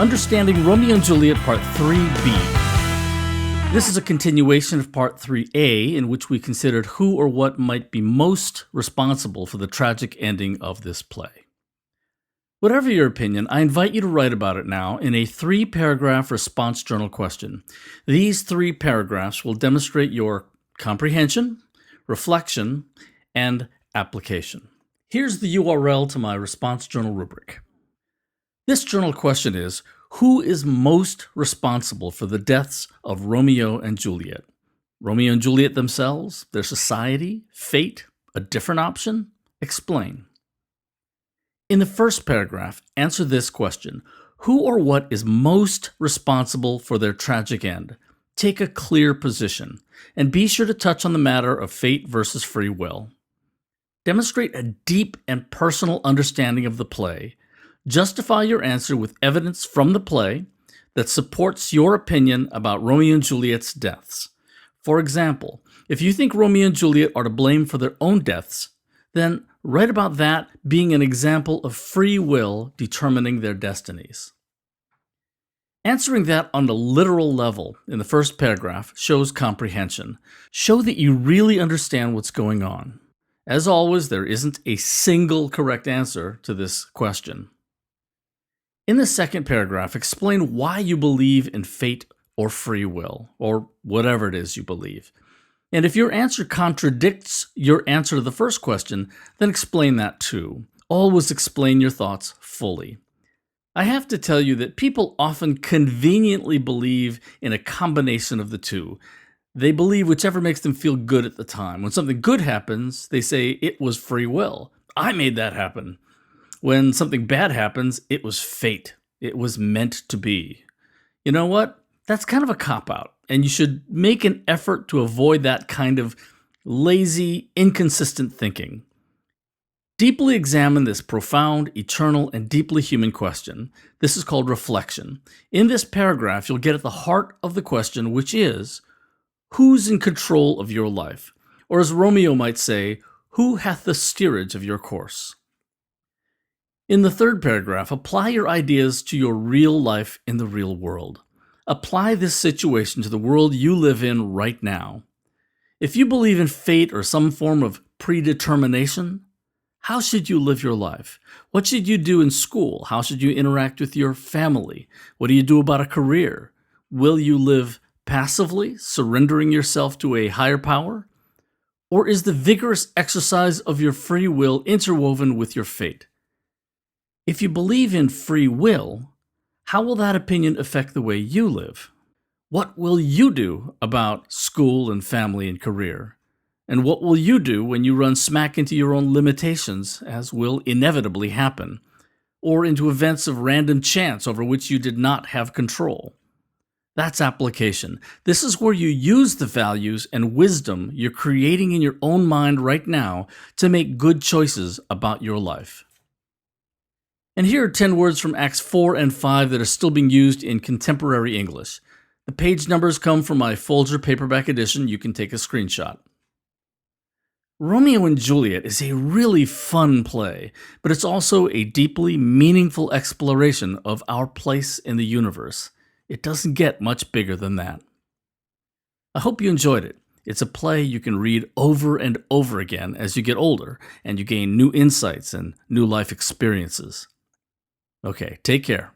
Understanding Romeo and Juliet Part 3b. This is a continuation of Part 3a, in which we considered who or what might be most responsible for the tragic ending of this play. Whatever your opinion, I invite you to write about it now in a 3-paragraph response journal question. These 3 paragraphs will demonstrate your comprehension, reflection, and application. Here's the URL to my response journal rubric. This journal question is, who is most responsible for the deaths of Romeo and Juliet? Romeo and Juliet themselves, their society, fate, a different option? Explain. In the first paragraph, answer this question. Who or what is most responsible for their tragic end? Take a clear position, and be sure to touch on the matter of fate versus free will. Demonstrate a deep and personal understanding of the play. Justify your answer with evidence from the play that supports your opinion about Romeo and Juliet's deaths. For example, if you think Romeo and Juliet are to blame for their own deaths, then write about that being an example of free will determining their destinies. Answering that on the literal level in the first paragraph shows comprehension. Show that you really understand what's going on. As always, there isn't a single correct answer to this question. In the second paragraph, explain why you believe in fate or free will, or whatever it is you believe. And if your answer contradicts your answer to the first question, then explain that too. Always explain your thoughts fully. I have to tell you that people often conveniently believe in a combination of the two. They believe whichever makes them feel good at the time. When something good happens, they say it was free will. I made that happen. When something bad happens, it was fate. It was meant to be. You know what? That's kind of a cop-out, and you should make an effort to avoid that kind of lazy, inconsistent thinking. Deeply examine this profound, eternal, and deeply human question. This is called reflection. In this paragraph, you'll get at the heart of the question, which is, who's in control of your life? Or as Romeo might say, who hath the steerage of your course? In the third paragraph, apply your ideas to your real life in the real world. Apply this situation to the world you live in right now. If you believe in fate or some form of predetermination, how should you live your life? What should you do in school? How should you interact with your family? What do you do about a career? Will you live passively, surrendering yourself to a higher power? Or is the vigorous exercise of your free will interwoven with your fate? If you believe in free will, how will that opinion affect the way you live? What will you do about school and family and career? And what will you do when you run smack into your own limitations, as will inevitably happen, or into events of random chance over which you did not have control? That's application. This is where you use the values and wisdom you're creating in your own mind right now to make good choices about your life. And here are 10 words from Acts 4 and 5 that are still being used in contemporary English. The page numbers come from my Folger paperback edition. You can take a screenshot. Romeo and Juliet is a really fun play, but it's also a deeply meaningful exploration of our place in the universe. It doesn't get much bigger than that. I hope you enjoyed it. It's a play you can read over and over again as you get older and you gain new insights and new life experiences. Okay, take care.